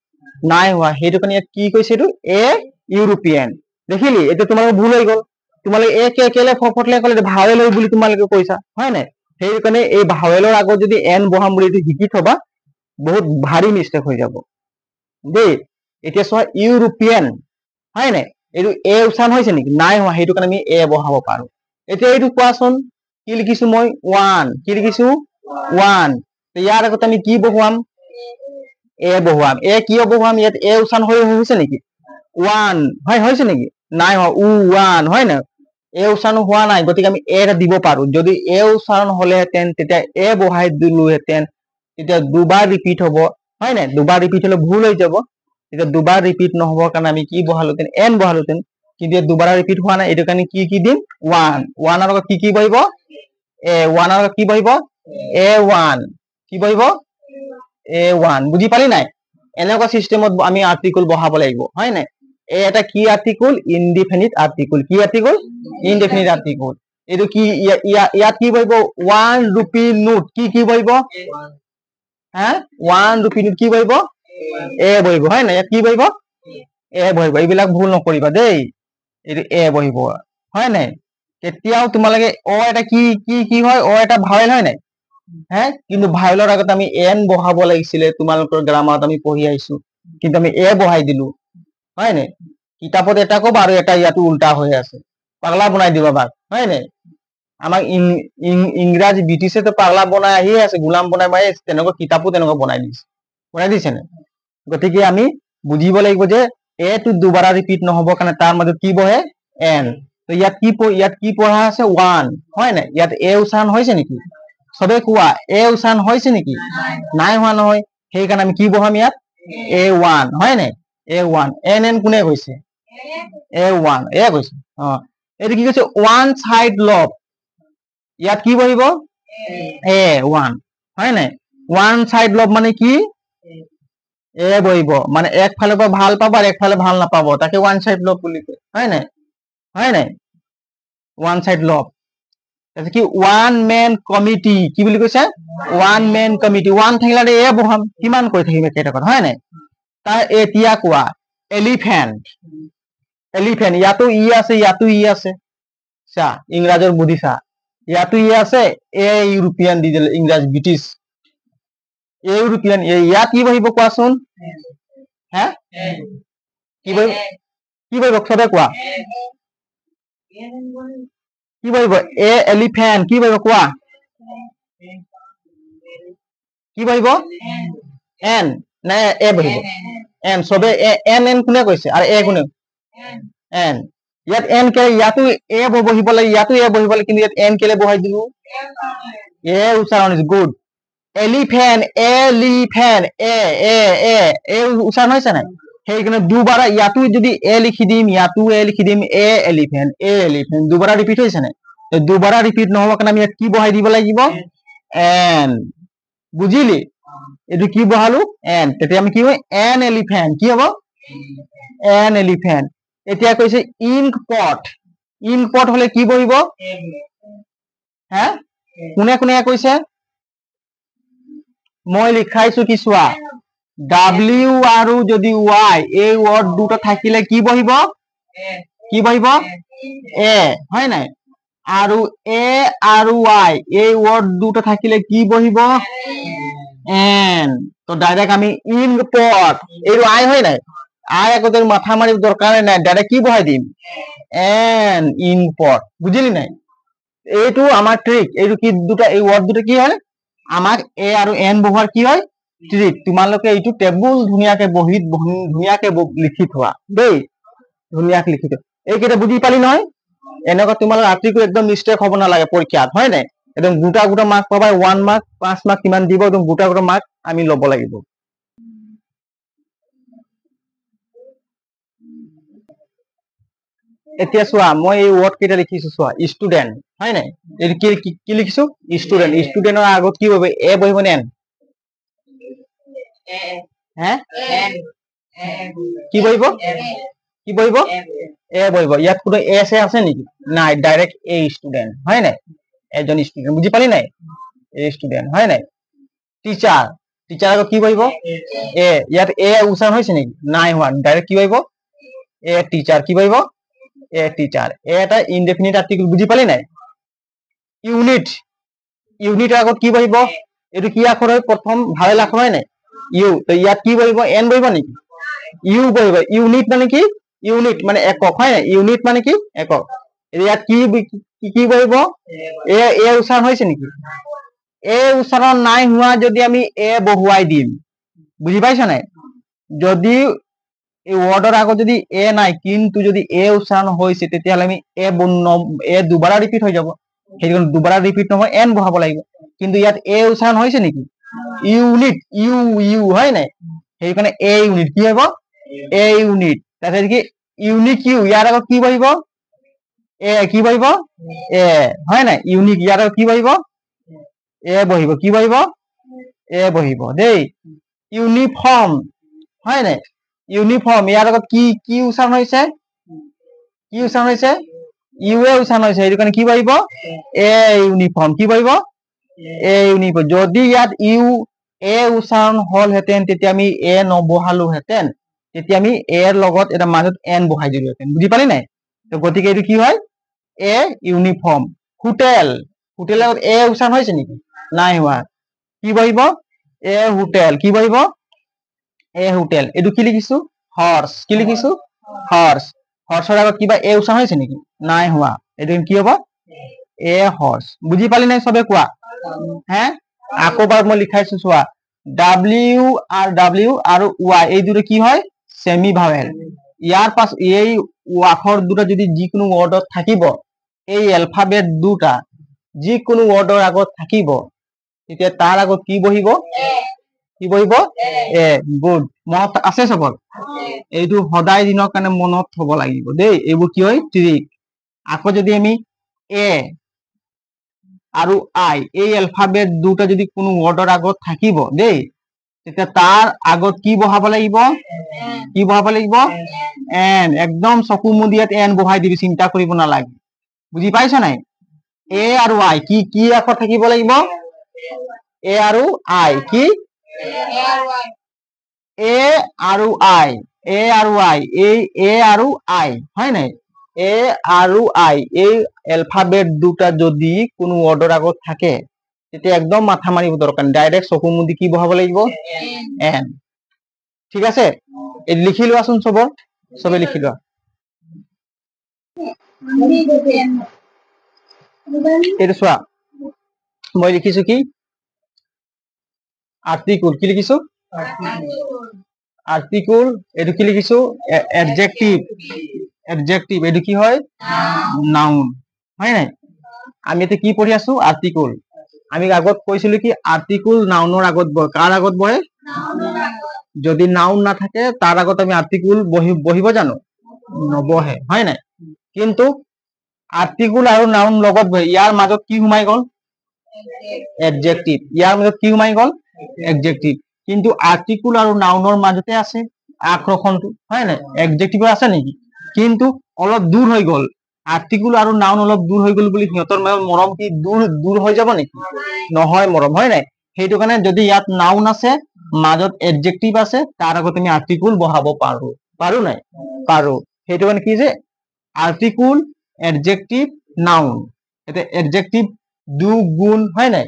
নাই হোৱা সেইটো কাৰণে ইয়াত কি কৈছে এইটো এ ইউৰোপিয়ান দেখিলি এতিয়া তোমালোকৰ ভুল হৈ গ'ল তোমালোকে এ কেলে ফটলে ক'লে ভাৱেল হৈ বুলি তোমালোকে কৈছা হয় নাই সেই কাৰণে এই ভাৱেলৰ আগত যদি এন বহাম বুলি এইটো শিকি থবা বহুত ভাৰী মিষ্টেক হৈ যাব দেই এতিয়া চোৱা ইউৰোপিয়ান হয় নাই এইটো এ উচ্চাৰণ হৈছে নেকি? নাই হোৱা, সেইটো কাৰণে আমি এ বহাব পাৰো। এতিয়া এইটো কোৱাচোন, কি লিখিছো মই? ওৱান। কি লিখিছো? ওৱান। ইয়াৰ আগতে আমি কি বহুৱাম? এ বহুৱাম। এ কিয় বহুৱাম? ইয়াত এ উচ্চাৰণ হৈছে নেকি? ওৱান হয়, হৈছে নেকি? নাই হোৱা, ওৱান হয় নাই? এ উচ্চাৰণ হোৱা নাই, গতিকে আমি এ এটা দিব পাৰো। যদি এ উচ্চাৰণ হলেহেঁতেন তেতিয়া এ বহাই দিলোহেঁতেন, তেতিয়া দুবাৰ ৰিপিট হব, হয় নাই? দুবাৰ ৰিপিট হলে ভুল হৈ যাব। তেতিয়া দুবাৰ ৰিপিট নহবৰ কাৰণে আমি কি বহালোহেঁতেন? এন বহালোহেঁতেন। কিন্তু দুবাৰ ৰিপিট হোৱা নাই, এইটো কাৰণে কি দিম? ওৱান। ওৱানৰ লগত কি বহিব? এ। ওৱানৰ লগত কি বহিব? এ ওৱান। কি বহিব? এ ওৱান। বুজি পালি নাই? এনেকুৱা চিষ্টেমত আমি আৰ্টিকল বহাব লাগিব, হয় নাই? এ এটা কি আৰ্টিকল? Indefinite article. কি আৰ্টিকল? Indefinite article. এইটো কি ইয়াত কি বহিব? 1 rupee নোট। কি বহিব? হা? 1 rupee নোট কি বহিব? এ বহিব, হয় নাই? ইয়াত কি বহিব? এ বহিব। এইবিলাক ভুল নকৰিবা দেই। এইটো এ বহিব, হয় নাই? কেতিয়াও তোমালোকে এটা কি হয়? এটা ভাৱেল, হয় নাই? হে, কিন্তু ভাৱেলৰ আগত আমি এন বহাব লাগিছিলে। তোমালোকৰ গ্ৰামাৰত আমি পঢ়ি আহিছো, কিন্তু আমি এ বহাই দিলো, হয় নাই? কিতাপত এটা কব আৰু এটা ইয়াতো উল্টা হৈ আছে। পাগলা বনাই দিব আমাক, হয় নাই? আমাক ইংৰাজী ব্ৰিটিছেতো পাগলা বনাই আহিয়ে আছে, গোলাম বনাই মাৰি আছে। তেনেকুৱা কিতাপো তেনেকুৱা বনাই দিছে নে? গতিকে আমি বুজিব লাগিব যে এটো দুবাৰা ৰিপিট নহবৰ কাৰণে তাৰ মাজত কি বহে? এন। তো ইয়াত কি পঢ়া আছে? ওৱান, হয় নাই? ইয়াত এ উচ্চাৰণ হৈছে নেকি? চবে কোৱা, এ উচ্চাৰণ হৈছে নেকি? নাই হোৱা নহয়। সেইকাৰণে আমি কি বহাম ইয়াত? এ ওৱান, হয় নাই? এ ওৱান। এন কোনে কৈছে? এ ওৱান। এ কৈছে। এইটো কি কৈছে? ওৱান চাইড লব। ইয়াত কি বহিব? এ ওৱান, হয় নাই? ওৱান চাইড লব মানে কি? এ বহিব। মানে একফালৰ পৰা ভাল পাব আৰু একফালে ভাল নাপাব, তাকে ওৱান চাইড লব বুলি কয়, হয় নাই? হয় নাই? ওৱান চাইড লব। তাৰপিছত কি? One man committee. কি বুলি কৈছে? One man committee. ওৱান থাকিলে এ বহাম। কিমান কৈ থাকিম একেটা, হয় নাই? তাৰ এতিয়া কোৱা, এলিফেন্ট। এলিফেন্ট। ইয়াতো ই আছে, ইয়াতো ই আছে। চা, ইংৰাজৰ বুদ্ধি চা। ইয়াতো ই আছে, এ ইউৰোপিয়ান দি দিলে, ইংৰাজ ব্ৰিটিছ। ইউৰোপিয়ান। ইয়াত কি বহিব কোৱাচোন? হে, কি বহিব? কি বহিব? চবে কোৱা। কি বহিব? এ এলিফেন্ট। কি বহিব কোৱা? কি বহিব? এন। নাই, এ বহিব। এন। চবে এন কোনে কৈছে? আৰু এ কোনে? এন। ইয়াত এন কেলে? ইয়াতো এ বহিব লাগে, ইয়াতো এ বহিব লাগে, কিন্তু ইয়াত এন কেলে বহাই দিলো? এ উচ্চাৰণ হৈছে। গুড। এলিফেন্ট। এলিফেন্ট। এ উচ্চাৰণ হৈছে নাই? সেইকাৰণে দুবাৰা ইয়াতো যদি এ লিখি দিম, ইয়াতো এ লিখি দিম। এ এলিফেন্ট। এ এলিফেন্ট। দুবাৰা ৰিপিট হৈছে নাই? দুবাৰা ৰিপিট নহব কাৰণে আমি ইয়াত কি বহাই দিব লাগিব? এন। বুজিলি? এইটো কি বহালো? এন। তেতিয়া আমি কি হয়? N elephant. কি হব? N elephant. এতিয়া কৈছে ইংক পট। ইংক পট হলে কি বহিব? হে, কোনে কৈছে? মই লিখাইছো কি চোৱা। ডাব্লিউ আৰু যদি ৱাই, এই ৱৰ্ড দুটা থাকিলে কি বহিব? কি বহিব? এ, হয় নাই? আৰু এ আৰু ৱাই, এই ৱৰ্ড দুটা থাকিলে কি বহিব? এন। তো ডাইৰেক্ট আমি ইংক পট, এইটো আই হয় নাই? আই আগতে মাথা মাৰিব দৰকাৰ নাই, ডাইৰেক্ট কি বহাই দিম? এন। ইংক পট। বুজিলি নাই? এইটো আমাৰ ট্ৰিক। এইটো কি দুটা, এই ৱৰ্ড দুটা কি হয়? আমাক এ আৰু এন বহুৱাৰ কি হয়? ট্ৰিক। তোমালোকে এইটো টেবুল ধুনীয়াকে বহীত ধুনীয়াকে লিখি থোৱা দেই। ধুনীয়াকে লিখি থোৱা। এইকেইটা বুজি পালি নহয়? এনেকুৱা তোমালোকৰ আৰ্টিকল একদম মিষ্টেক হ'ব নালাগে পৰীক্ষাত, হয় নাই? একদম গোটা মাৰ্ক পাবা। 1 মাৰ্ক, 5 মাৰ্ক কিমান দিব, একদম গোটা মাৰ্ক আমি ল'ব লাগিব। এতিয়া চোৱা, মই এই ৱৰ্ড কেইটা লিখিছো চোৱা। ষ্টুডেন্ট, হয় নাই? এইটো কি লিখিছো? ষ্টুডেন্ট। ষ্টুডেন্টৰ আগত কি বহিব? এ বহিব নে এন? হে, কি বহিব? কি বহিব? এ বহিব। ইয়াত কোনো এ আছে নেকি? নাই, ডাইৰেক্ট এ ষ্টুডেন্ট, হয় নাই? এজন ষ্টুডেন্ট। বুজি পালি নাই? এ ষ্টুডেন্ট, হয় নাই? টিচাৰ। টিচাৰ আগত কি বহিব? এ। ইয়াত এ উচ্চাৰণ হৈছে নেকি? নাই হোৱা, ডাইৰেক্ট কি বহিব? A teacher. কি বহিব? A teacher. এ এটা ইনডেফিনিট আৰ্টিকল। বুজি পালি নাই? ইউনিট। ইউনিটৰ আগত কি বহিব? এইটো কি আখৰ হয়? প্ৰথম ভাৱেল আখৰ, হয় নাই? ইউ। তো ইয়াত কি বহিব? এন বহিব নেকি? ইউ বহিব। ইউনিট মানে কি? ইউনিট মানে একক হয় নাই ইউনিট মানে কি একক ইয়াত কি কি বহিব এ উচ্চাৰণ হৈছে নেকি এ উচ্চাৰণ নাই হোৱা যদি আমি এ বহুৱাই দিম বুজি পাইছা নাই যদি এই ওয়ার্ডের আগত যদি এ নাই কিন্তু যদি এ উচ্চারণ হয়েছে তেতিয়াহলে আমি এ দুবাৰা ৰিপিট হৈ যাব সেই দুবাৰা ৰিপিট নহয় এন বহাব লাগিব কিন্তু ইয়াত এ উচ্চাৰণ হয়েছে নেকি ইউনিট ইউ ইউ হয় নাই সেই কাৰণে এ ইউনিট কি হ'ব এ ইউনিট তাৰপিছত কি ইউনিক ইউ ইয়াৰ আগত কি বহিব এ কি বহিব এ হয় নাই ইউনিক ইয়াৰ আগত কি বহিব এ বহিব কি বহিব এ বহিব দেই ইউনিফর্ম হয় নাই ইউনিফর্ম ইয়াৰ আগত কি কি উচ্চাৰণ হৈছে কি উচ্চাৰণ হৈছে ইউ এ উচ্চাৰণ হৈছে সেইটো কাৰণে কি বহিব এ ইউনিফৰ্ম কি বহিব এ ইউনিফৰ্ম যদি ইয়াত ইউ এ উচ্চাৰণ হলহেঁতেন তেতিয়া আমি এ নবহালোহেঁতেন তেতিয়া আমি এৰ লগত এটা মাজত এন বহাই দিলোহেঁতেন বুজি পালি নাই তো গতিকে এইটো কি হয় এ ইউনিফর্ম হোটেল হোটেলৰ আগত এ উচ্চাৰণ হৈছে নেকি নাই হোৱা কি বহিব এ হোটেল কি বহিব এ হোটেল এইটো কি লিখিছো হর্স কি লিখিছো হর্স হৰ্সৰ আগত কিবা এ উচ্চাৰণ হৈছে নেকি নাই হোৱা এইটো কি হ'ব এ হৰ্স বুজি পালি নাই সবে কোৱা হে আকৌ বাৰ মই লিখাইছো চোৱা ডাব্লিউ আৰু ওয়াই এই দুটো কি হয় সেমি ভাৱেল ইয়াৰ পাছ এই আখৰ দুটা যদি যিকোনো ওয়াৰ্ডত থাকিব এই এলফাবেট দুটা যিকোনো ওয়াৰ্ডৰ আগত থাকিব তেতিয়া তাৰ আগত কি বহিব কি বহিব এ গুড মনত আছে সবৰ এইটো সদায় দিনৰ কাৰণে মনত থব লাগিব দেই এইবোৰ কি হয় ট্ৰিক আকৌ যদি আমি এ আৰু আই এই এলফাবেট দুটা যদি কোনো ওয়াৰ্ডৰ আগত থাকিব দেই তেতিয়া তাৰ আগত কি বহাব লাগিব কি বহাব লাগিব এন একদম চকু মুদিয়াত এন বহাই দিবি চিন্তা কৰিব নালাগে বুজি পাইছ নাই এ আৰু আই কি কি আখৰ থাকিব লাগিব এ আৰু আই কি এ আৰু আই এই এ আৰু আই হয় নাই এ আৰু আই এই এলফাবেট দুটা যদি কোনো ওয়াৰ্ডৰ আগত থাকে তেতিয়া একদম মাথা মাৰিব দৰকাৰ ডাইরেক্ট চকু মুদি কি বহাব লাগিব এন ঠিক আছে এই লিখি লোৱাচোন সবে লিখি লোৱা এইটো চোৱা মই লিখিছো কি আর্টিকুল কি লিখিছো আর্টিকুল এইটো কি লিখিছো এডজেক্টিভ এইটো কি হয় নাউন হয় নাই আমি এতিয়া কি পঢ়ি আছো আর্টিকুল আমি আগত কৈছিলো কি আর্টিকুল নাউনৰ আগত বহে কাৰ আগত বহে যদি নাউন নাথাকে তাৰ আগত আমি আৰ্টিকুল বহিব জানো নবহে হয় নাই কিন্তু আৰ্টিকুল আৰু নাউন লগত বহে ইয়াৰ মাজত কি সোমাই গল এডজেক্টিভ ইয়াৰ মাজত কি সোমাই গল এডজেক্টিভ কিন্তু আৰ্টিকুল আৰু নাউনৰ মাজতে আছে আক্ৰখনটো হয় নাই এডজেক্টিভৰ আছে নেকি কিন্তু অলপ দূৰ হৈ গল আৰ্টিকুল আৰু নাউন অলপ দূৰ হৈ গল বুলি সিহঁতৰ মৰম কি দূৰ হৈ যাব নেকি নহয় মৰম হয় নাই সেইটো কাৰণে যদি ইয়াত নাউন আছে মাজত এডজেক্টিভ আছে তাৰ আগত আমি আৰ্টিকুল বহাব পাৰো নাই পাৰো সেইটো মানে কি যে আৰ্টিকুল এডজেক্টিভ নাউন এটা এডজেক্টিভ দু গুণ হয় নাই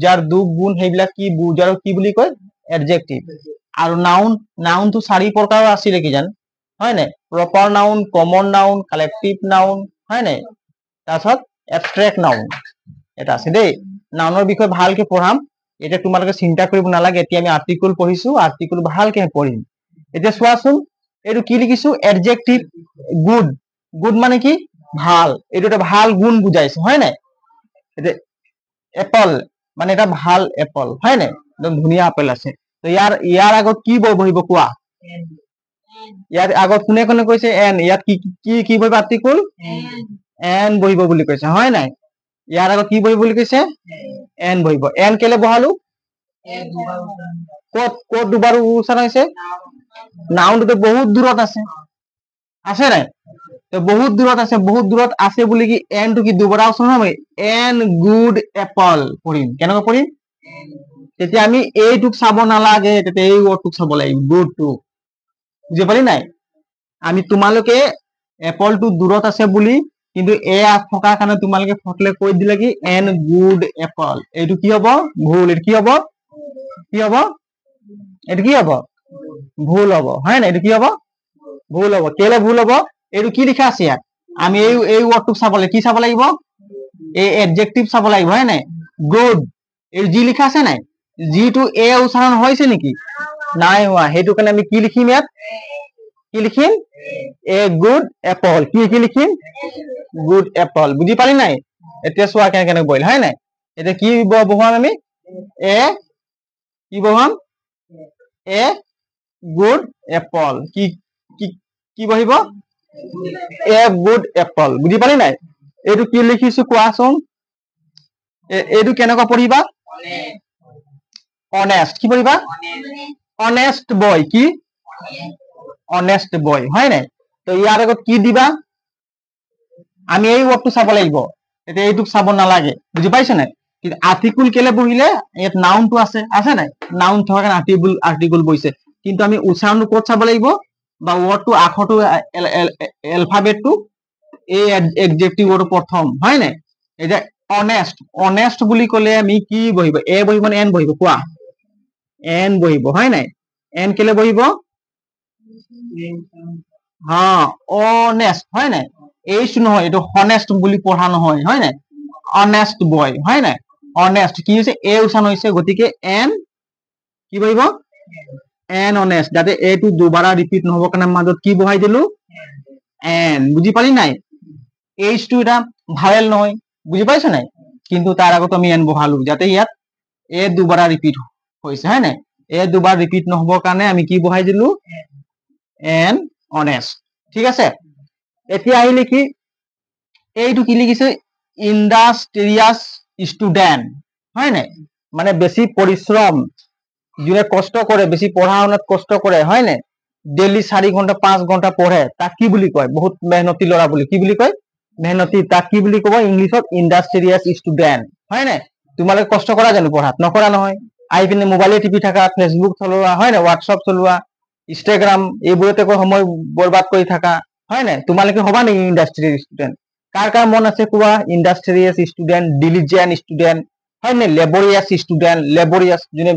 যাৰ দু গুণ সেইবিলাক কি বুজাৰো কি বুলি কয় এডজেক্টিভ আৰু নাউনটো 4 প্ৰকাৰৰ আছিল কি জান হয় নাই proper noun common noun collective noun হয় নাই তাৰছত এবষ্ট্ৰেক্ট নাউন এটা আছে দেই নাউনৰ বিষয়ে ভালকে পঢ়াম এটা তোমালোকে চিন্তা কৰিব নালাগে এতিয়া আমি আৰ্টিকুল পঢ়িছো আৰ্টিকুল ভালকে পঢ়িম এতিয়া চোৱাচোন এইটো কি লিখিছো এডজেক্টিভ গুড মানে কি ভাল এইটো এটা ভাল গুণ বুজাইছে হয় নাই এটা এপল মানে এটা ভাল এপল হয় নাই একদম ধুনীয়া আপেল আছে তো ইয়াৰ আগত কি বহিব কোৱা ইয়াৰ আগত কোনে কোনে কৈছে এন ইয়াত কি কি কি বহিব আর্টিকুল এন বহিব বুলি কৈছে হয় নাই ইয়াৰ আগত কি বহিব বুলি কৈছে এন বহিব এন কেলে বহালো কত দুবাৰ উচ্চাৰণ হৈছে নাউনটো বহুত দূৰত আছে নাই বহুত দূৰত আছে বুলি কি এনটো কি দুবাৰা উচ্চাৰণ হ'ব এন গুড এপল পঢ়িম কেনেকৈ পঢ়িম তেতিয়া আমি এইটোক চাব নালাগে তেতিয়া এই ওয়ার্ডটোক চাব লাগিব গুডটো বুজি পালি নাই আমি তোমালোকে এপলটো দূৰত আছে বুলি কিন্তু এ থকাৰ কাৰণে তোমালোকে ফটলে কৈ দিলে কি এন গুড এপল এইটো কি হ'ব ভুল এইটো কি হ'ব এইটো কি হ'ব ভুল হ'ব হয় নাই এইটো কি হ'ব ভুল হব কেলে ভুল হব এইটো কি লিখা আছে ইয়াত আমি এই ওয়ার্ডটুক চাব লাগিব কি চাব লাগিব এই এডজেক্টিভ চাব লাগিব হয় নাই গুড এই যি লিখা আছে নাই যিটো এ উচ্চাৰণ হৈছে নেকি নাই হোৱা সেইটো কাৰণে আমি কি লিখিম ইয়াত কি লিখিম এ গুড এপল কি লিখিম গুড এপল বুজি পালি নাই এতিয়া চোৱা কেনে বইল হয় নাই এতিয়া কি বহুৱাম আমি এ কি বহুৱাম এ গুড এপল কি কি কি বহিব এ গুড এপল বুজি পালি নাই এইটো কি লিখিছো কোৱাচোন এইটো কেনেকুৱা পঢ়িবা অনেষ্ট কি পঢ়িবা অনেষ্ট বয় কি অনেষ্ট বয় হয় নাই তো ইয়াৰ আগত কি দিবা আমি এই ওয়ার্ডটো চাব লাগিব এতিয়া এইটোক চাব নালাগে বুজি পাইছ নাই কিন্তু আৰ্টিকুল কেলে বহিলে ইয়াত নাউনটো আছে নাই নাউন থকা কাৰণে আৰ্টিকুল বহিছে কিন্তু আমি উচ্চাৰণটো ক'ত চাব লাগিব বা ওয়াৰ্ডটো আখৰটো এলফাবেটটো এই এডজেক্টিভ ওয়াৰ্ড প্ৰথম হয় নাই এটা অনেষ্ট অনেষ্ট বুলি ক'লে আমি কি বহিব এ বহিব নে এন বহিব কোৱা এন বহিব হয় নাই এন কেলে বহিব হ্যাঁ অনেষ্ট হয় নাই এইচ নহয় এইটো হনেষ্ট বুলি পঢ়া নহয় হয় নাই অনেষ্ট বয় হয় নাই অনেষ্ট কি হৈছে এ উচ্চাৰণ হৈছে গতিকে এন কি বহিব এন অনেষ্ট যাতে এটো দুবাৰা ৰিপিট নহব কাৰণে মাজত কি বহাই দিলো এন বুজি পালি নাই এইচ টো এটা ভাৱেল নহয় বুজি পাইছ নাই কিন্তু তাৰ আগত আমি এন বহালো যাতে ইয়াত এ দুবাৰা ৰিপিট হৈছে হয় নাই এ দুবাৰ ৰিপিট নহবৰ কাৰণে আমি কি বহাই দিলো এন অনেষ্ট ঠিক আছে এতিয়া আহিলে কি এইটো কি লিখিছে ইন্ডাস্ট্রিয়াস স্টুডেন্ট হয় নাই মানে বেশি পরিশ্রম যোনে কষ্ট করে বেশি পড়া শুনাত কষ্ট করে হয় নাই ডেইলি 4 ঘন্টা 5 ঘন্টা পঢ়ে তাক কি বুলি কয় বহুত মেহনতি লৰা বুলি কি বুলি কয় মেহনতি তাক কি বুলি কব ইংলিছত ইন্ডাস্ট্রিয়াস স্টুডেন্ট হয় নাই তোমালোকে কষ্ট কৰা জানো পঢ়াত নকৰা নহয় আহি পিনে মোবাইলে টিপি থাকা ফেসবুক চলোৱা হয় নাই হোৱাটছআপ চলোৱা ইনষ্টাগ্ৰাম এইবোৰতে সময় বৰবাদ কৰি থাকা হয় নাই তোমালোকে হবা নেকি ইন্ডাস্ট্ৰিয়াল স্টুডেন্ট কাৰ মন আছে কোৱা ইন্ডাস্ট্ৰিয়াস স্টুডেন্ট ডিলিজেন্ট স্টুডেন্ট হয় নাই লেবৰিয়াস স্টুডেন্ট লেবৰিয়াস যোনে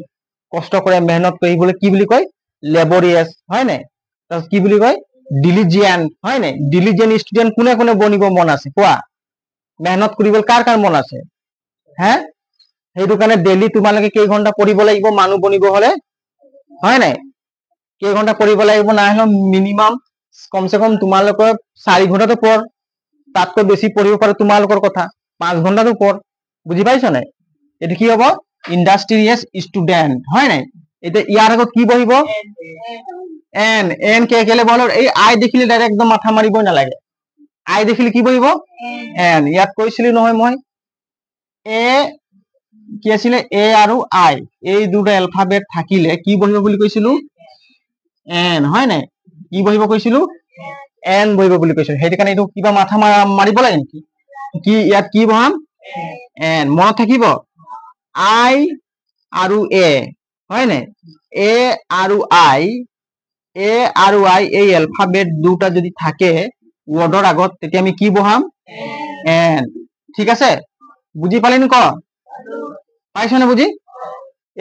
কষ্ট কৰে মেহনত কৰি বলে কি বুলি কয় লেবৰিয়াস হয় নাই তাৰপিছত কি বুলি কয় ডিলিজেন্ট হয় নাই ডিলিজেন্ট স্টুডেন্ট কোনে কোনে বনিব মন আছে কোৱা মেহনত কৰিব কাৰ মন আছে হে সেইটো কাৰণে ডেইলি তোমালোকে কেই ঘন্টা পঢ়িব লাগিব মানুহ বনিব হলে হয় নাই কেই ঘন্টা পঢ়িব লাগিব না হলে মিনিমাম কমসে কম তোমালোকৰ 4 ঘন্টাটো পঢ় তাতকৈ বেছি পঢ়িব পাৰো তোমালোকৰ কথা 5 ঘন্টাটো পঢ় বুজি পাইছ নাই এটা কি হ'ব ইন্ডাস্ট্রিয়াস স্টুডেন্ট হয় নাই এটা ইয়াৰ আগত কি বহিব এন এন কেলে বহল এই আই দেখিলে ডাইৰেক্ট একদম মাথা মাৰিবই নালাগে আই দেখিলে কি বহিব এন ইয়াত কৈছিলি নহয় মই এ কি আছিলে এ আৰু আই এই দুটা এলফাবেট থাকিলে কি বহিব বুলি কৈছিলো এন হয় নাই কি বহিব কৈছিলো এন বহিব বুলি কৈছিলো সেইটো কাৰণে এইটো কিবা মাথা মাৰিব লাগে নেকি কি ইয়াত কি বহাম এন মনত থাকিব আই আৰু এ হয় নাই এ আৰু আই এই এলফাবেট দুটা যদি থাকে ওয়াৰ্ডৰ আগত তেতিয়া আমি কি বহাম এন ঠিক আছে বুজি পালি নি ক পাইছ না বুজি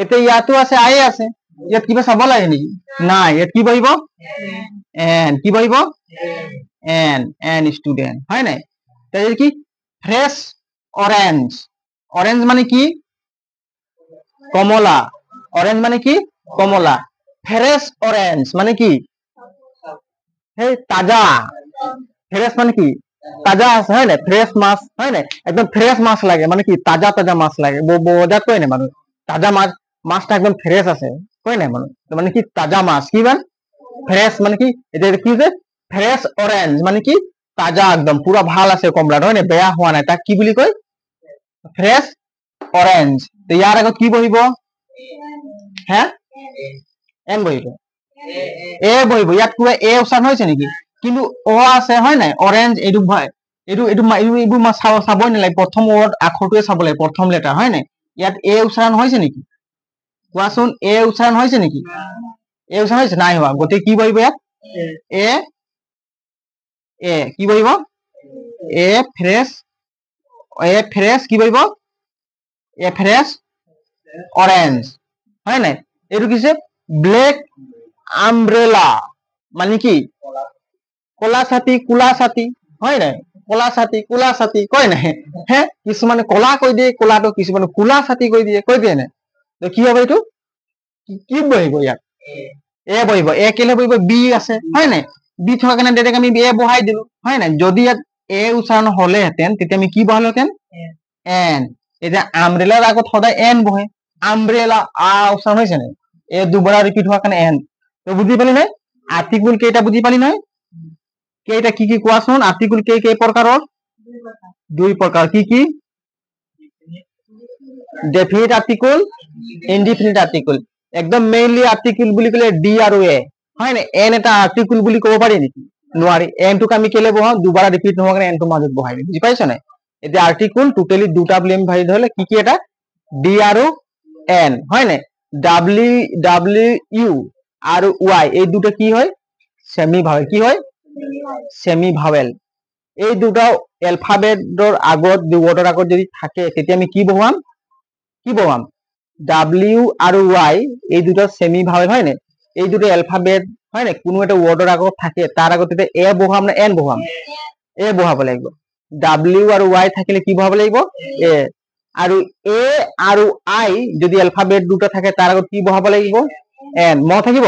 এতিয়া ইয়াতো আছে আই আছে ইয়াত কিবা চাব লাগে নেকি নাই ইয়াত কি বহিব এন কি বহিব এন এন স্টুডেন্ট হয় নাই তাহলে কি ফ্রেশ অরেঞ্জ অরেঞ্জ মানে কি কমলা অরেঞ্জ মানে কি কমলা ফ্রেশ অরেঞ্জ মানে কি হে তাজা ফ্রেশ মানে কি তাজা আছে হয় না ফ্রেশ মাছ হয় না একদম ফ্রেশ মাছ লাগে মানে কি তাজা তাজা মাছ লাগে বজাত কয় না মানুহ তাজা মাছটা একদম ফ্রেশ আছে কয় না মানুহ মানে কি তাজা মাছ কি মানে ফ্রেশ মানে কি এটা কি যে ফ্রেশ অরেঞ্জ মানে কি তাজা একদম পুরা ভাল আছে কমলাটা হয় না বেয়া হোৱা নাই তাক কি বুলি কয় ফ্ৰেশ অৰেঞ্জ তো ইয়াৰ আগত কি বহিব হে এন বহিব এ বহিব ইয়াত পুৰা এ উচ্চাৰণ হৈছে নেকি কিন্তু অ আছে হয় নাই অৰেঞ্জ এইটো এইবোৰ চাবই নালাগে প্ৰথম ৱৰ্ড আখৰটোৱে চাব লাগে প্ৰথম লেটাৰ হয় নাই ইয়াত এ উচ্চাৰণ হৈছে নেকি কোৱাচোন এ উচ্চাৰণ হৈছে নেকি এ উচ্চাৰণ হৈছে নাই হোৱা গতিকে কি বহিব ইয়াত এ এ কি বহিব এ ফ্রেশ কি বহিব এ ফ্রেশ অরেঞ্জ হয় নাই এইটো কিছে ব্লেক আমব্রেলা মানে কি কলা ছাতি কোলা ছাতি হয় নাই কলা ছাতি কোলা ছাতি কয় নাই হে কিছুমানে কলা কৈ দিয়ে কলাটো কিছুমানে কোলা ছাতি কৈ দিয়ে নাই তো কি হ'ব এইটো কি বহিব ইয়াত এ বহিব এ কেলে বহিব বি আছে হয় নাই বি থকা কাৰণে ডাইৰেক্ট আমি এ বহাই দিলো হয় নাই যদি ইয়াত এ উচ্চাৰণ হলেহেঁতেন তেতিয়া আমি কি বহালোহেঁতেন এন এতিয়া আমব্ৰেলাৰ আগত সদায় এন বহে আমব্ৰেলা আ উচ্চাৰণ হৈছে নাই এ দুবাৰ ৰিপিট হোৱাৰ কাৰণে এন তো বুজি পালি নাই আৰ্টিকুল কেইটা বুজি পালি নাই কেইটা কি কোৱাচোন আৰ্টিকুল কেই প্ৰকাৰৰ দুই প্ৰকাৰ কি ডেফিনিট আৰ্টিকুল ইনডিফিনিট আৰ্টিকুল একদম মেইনলি আৰ্টিকুল বুলি ক'লে ডি আৰু এ হয় নাই এন এটা আৰ্টিকুল বুলি ক'ব পাৰি নেকি নোৱাৰি এনটোক আমি কেলে বহাও দুবাৰ ৰিপিট নোহোৱাৰ কাৰণে এনটো মাজত বহাই দিম বুজি পাইছ নাই এতিয়া আৰ্টিকুল টোটেলি দুটা বুলি আমি ভাবি ধৰিলে কি এটা ডি আৰু এন হয় নাই ডাব্লিউ আৰু ওয়াই এই দুটো কি হয় সেমি ভাৱেল কি হয় সেমি ভাৱেল এই দুটা এলফাবেটৰ আগত দুৱৰ্ডৰ আগত যদি থাকে তেতিয়া আমি কি বহাম ডাব্লিউ আৰু ওয়াই এই দুটা সেমি ভাৱেল হয় নাই এই দুটো এলফাবেট হয় নাই কোনো এটা ওয়াৰ্ডৰ আগত থাকে তাৰ আগত তেতিয়া এ বহাম না এন বহাম এ বহাব লাগিব ডাব্লিউ আৰু ওয়াই থাকিলে কি বহাব লাগিব এ আৰু এ আৰু আই যদি এলফাবেট দুটা থাকে তাৰ আগত কি বহাব লাগিব এন ম থাকিব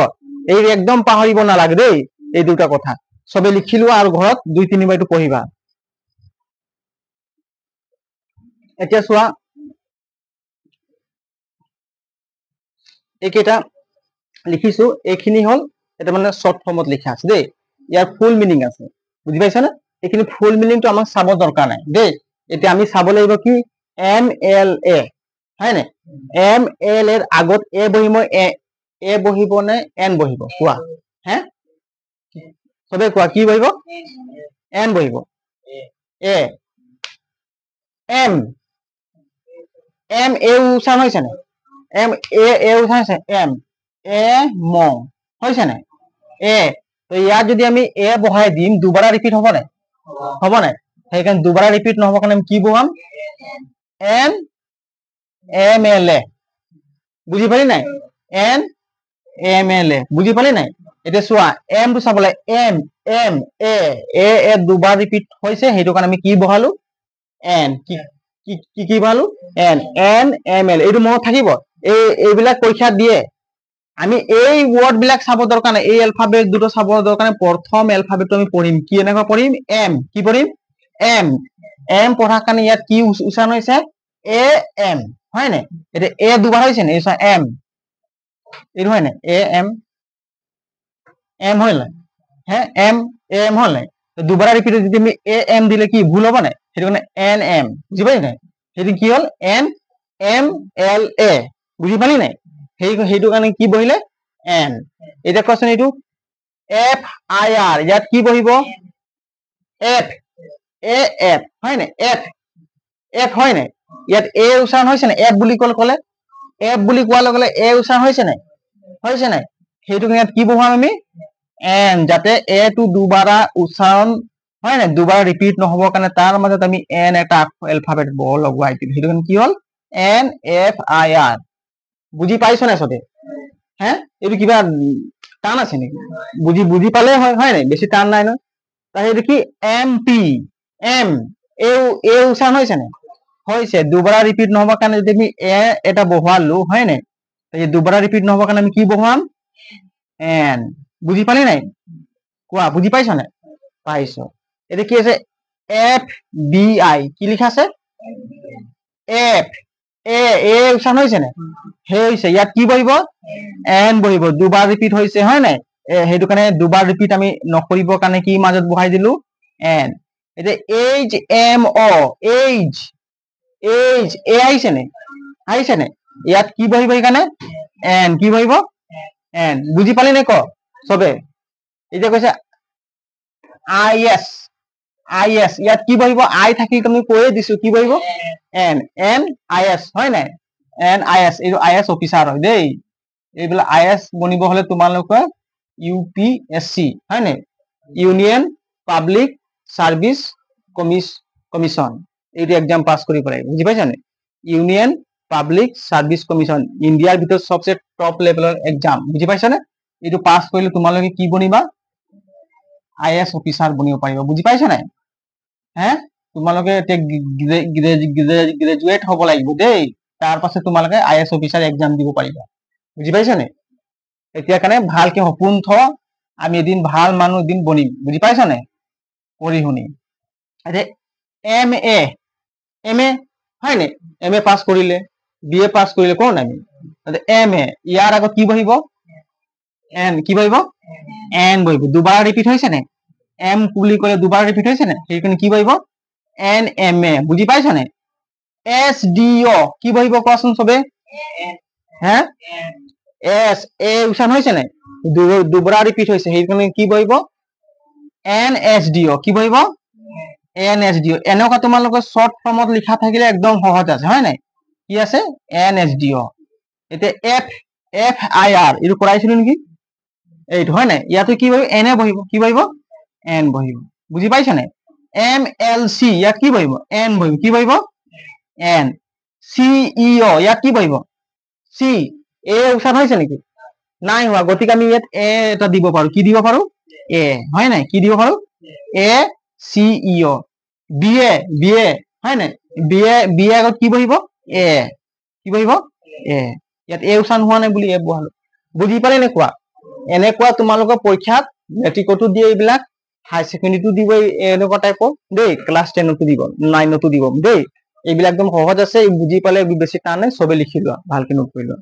এই একদম পাহৰিব নালাগে দেই এই দুটা কথা সবে লিখিলো আৰু ঘৰত দুই তিনিবাৰ এইটো পঢ়িবা এতিয়া চোৱা এইকেইটা লিখিছো এইখিনি হল এটা মানে শৰ্ট ফৰ্মত লিখা আছে দেই ইয়াৰ ফুল মিনিং আছে বুজি পাইছা না এইখিনি ফুল মিনিংটো আমাক চাব দৰকাৰ নাই দেই এতিয়া আমি চাব লাগিব কি এম এল এ হয় নাই এম এল এৰ আগত এ বহিব এ বহিব নে এন বহিব কোৱা হে সবে কোৱা কি বহিব এন বহিব এ এম এম এ উচ্চাৰণ হৈছে নাই এম এ উচ্চাৰণ হৈছে এম এ ম হৈছে নাই এ তো ইয়াত যদি আমি এ বহাই দিম দুবাৰ ৰিপিট হ'ব নাই সেইকাৰণে দুবাৰ ৰিপিট নহ'ব কাৰণে আমি কি বহাম এন এম এল এ বুজি পালি নাই এন এম এল এ বুজি পালি নাই এতিয়া চোৱা এম টো চাবলৈ এম এম এ এ দুবাৰ ৰিপিট হৈছে সেইটো কাৰণে আমি কি বহালো এন কি বহালো এন এন এম এল এইটো মনত থাকিব এইবিলাক পৰীক্ষা দিয়ে আমি এই ওয়াৰ্ড বিলাক চাব দৰকাৰ নাই এই এলফাবেট দুটো চাব দৰকাৰ নাই প্ৰথম এলফাবেটটো আমি পঢ়িম কি এনেকুৱা পঢ়িম এম কি পঢ়িম এম এম পঢ়াৰ কাৰণে ইয়াত কি উচ্চাৰণ হৈছে এ এম হয় নাই এতিয়া এ দুবাৰ হৈছে নাই এই এম এইটো হয় নাই এ এম এম হয় নাই হে এম এম হল নাই দুবাৰ ৰিপিট যদি আমি এ এম দিলে কি ভুল হ'ব নাই সেইটো কাৰণে এন এম বুজি পালি নাই সেইটো কি হল এন এম এল এ বুজি পালি নাই সেইটো কাৰণে কি বহিলে এন এতিয়া কোৱাচোন এইটো এফ আই আৰ ইয়াত কি বহিব এফ এ এফ হয় নাই এফ এফ হয় নাই ইয়াত এ উচ্চাৰণ হৈছে নাই এফ বুলি ক'লে এফ বুলি কোৱাৰ লগে লগে এ উচ্চাৰণ হৈছে নাই সেইটো ইয়াত কি বহাম আমি এন যাতে এ টো দুবাৰ উচ্চাৰণ হয় নাই দুবাৰ ৰিপিট নহবৰ কাৰণে তাৰ মাজত আমি এন এটা এলফাবেট লগোৱাই দিম সেইটো কাৰণে কি হল এন এফ আই আৰ বুজি পাইছ নাই চবে হে এইটো কিবা টান আছে নেকি বুজি পালে হয় নাই বেছি টান নাই ন সেইটো কি এম পি এম এ উচ্চাৰণ হৈছে নাই হৈছে দুবাৰ ৰিপিট নহবৰ কাৰণে যদি আমি এ এটা বহালো হয় নাই দুবাৰ ৰিপিট নহবৰ কাৰণে আমি কি বহাম এন বুজি পালি নাই কোৱা বুজি পাইছ নাই পাইছ এতিয়া কি আছে এফ বি আই কি লিখা আছে এফ এ উচ্চাৰণ হৈছে নাই হৈছে ইয়াত কি বহিব এন বহিব দুবাৰ ৰিপিট হৈছে হয় নাই সেইটো কাৰণে দুবাৰ ৰিপিট আমি নকৰিবৰ কাৰণে কি মাজত বহাই দিলো এন এতিয়া H M O H A আহিছে নাই ইয়াত কি বহিব সেইকাৰণে এন কি বহিব এন বুজি পালি নে ক চবে এতিয়া কৈছে আই এছ ইয়াত কি বহিব আই থাকি তুমি কৈয়ে দিছো কি বহিব এন এন আই এছ হয় নাই এন আই এছ এইটো আই এছ অফিচাৰ হয় দেই এইবিলাক আই এছ বনিব হলে তোমালোকে ইউ পি এছ চি হয় নাই ইউনিয়ন পাব্লিক সার্ভিস কমিশন এইটো এক্সাম পাস কৰিব লাগিব বুজি পাইছা নাই ইউনিয়ন পাব্লিক সাৰ্ভিস কমিশন ইন্ডিয়াৰ ভিতৰত সবচেয়ে টপ লেভেলৰ এক্সাম বুজি পাইছা নে এইটো পাস কৰিলে তোমালোকে কি বনিবা IAS অফিচাৰ বনিব পাৰিবা বুজি পাইছা নাই হে তোমালোকে গ্ৰেজুৱেট হ'ব লাগিব দেই তাৰ পাছত তোমালোকে IAS অফিচাৰ এক্সাম দিব পাৰিবা বুজি পাইছা নাই এতিয়া কাৰণে ভালকে সপোন থ আমি এদিন ভাল মানুহ এদিন বনিম বুজি পাইছা নাই পঢ়ি শুনি এতিয়া MA হয় নে MA পাছ কৰিলে BA পাছ কৰিলে কোন আমি MA ইয়াৰ আগত কি বহিব N কি বহিব N বহিব দুবাৰ ৰিপিট হৈছে নে M বুলি ক'লে দুবাৰ ৰিপিট হৈছে নে সেইকাৰণে কি বহিব NMA বুজি পাইছা নে SDO কি বহিব কোৱাচোন সবে হে S A উচ্চাৰণ হৈছে নে দুবাৰ ৰিপিট হৈছে সেইকাৰণে কি বহিব NSDO কি বহিব NSDO এনেকুৱা তোমালোকৰ শৰ্ট ফৰ্মত লিখা থাকিলে একদম সহজ আছে হয় নাই কি আছে NSDO এতিয়া FIR এইটো কৰাইছিলো নেকি এইটো হয় নাই ইয়াতো কি বহিব N বহিব কি বহিব N বহিব বুজি পাইছা নাই MLC ইয়াত কি বহিব N বহিব কি বহিব N CEO ইয়াত কি বহিব C A উচ্চাৰণ হৈছে নেকি নাই হোৱা গতিকে আমি ইয়াত A এটা দিব পাৰো কি দিব পাৰো A হয় নাই কি দিব পাৰো A CEO BA হয় নাই BA আগত কি বহিব A কি বহিব A ইয়াত A উচ্চাৰণ হোৱা নাই বুলি A বহালো বুজি পালে এনেকুৱা তোমালোকৰ পৰীক্ষাত মেট্ৰিকতো দিয়ে এইবিলাক হাই ছেকেণ্ডাৰীটো দিব এনেকুৱা টাইপৰ দেই ক্লাছ 10তো দিব 9তো দিব দেই এইবিলাক একদম সহজ আছে বুজি পালে বেছি টান নাই সবে লিখি লোৱা ভালকে নোট কৰি লোৱা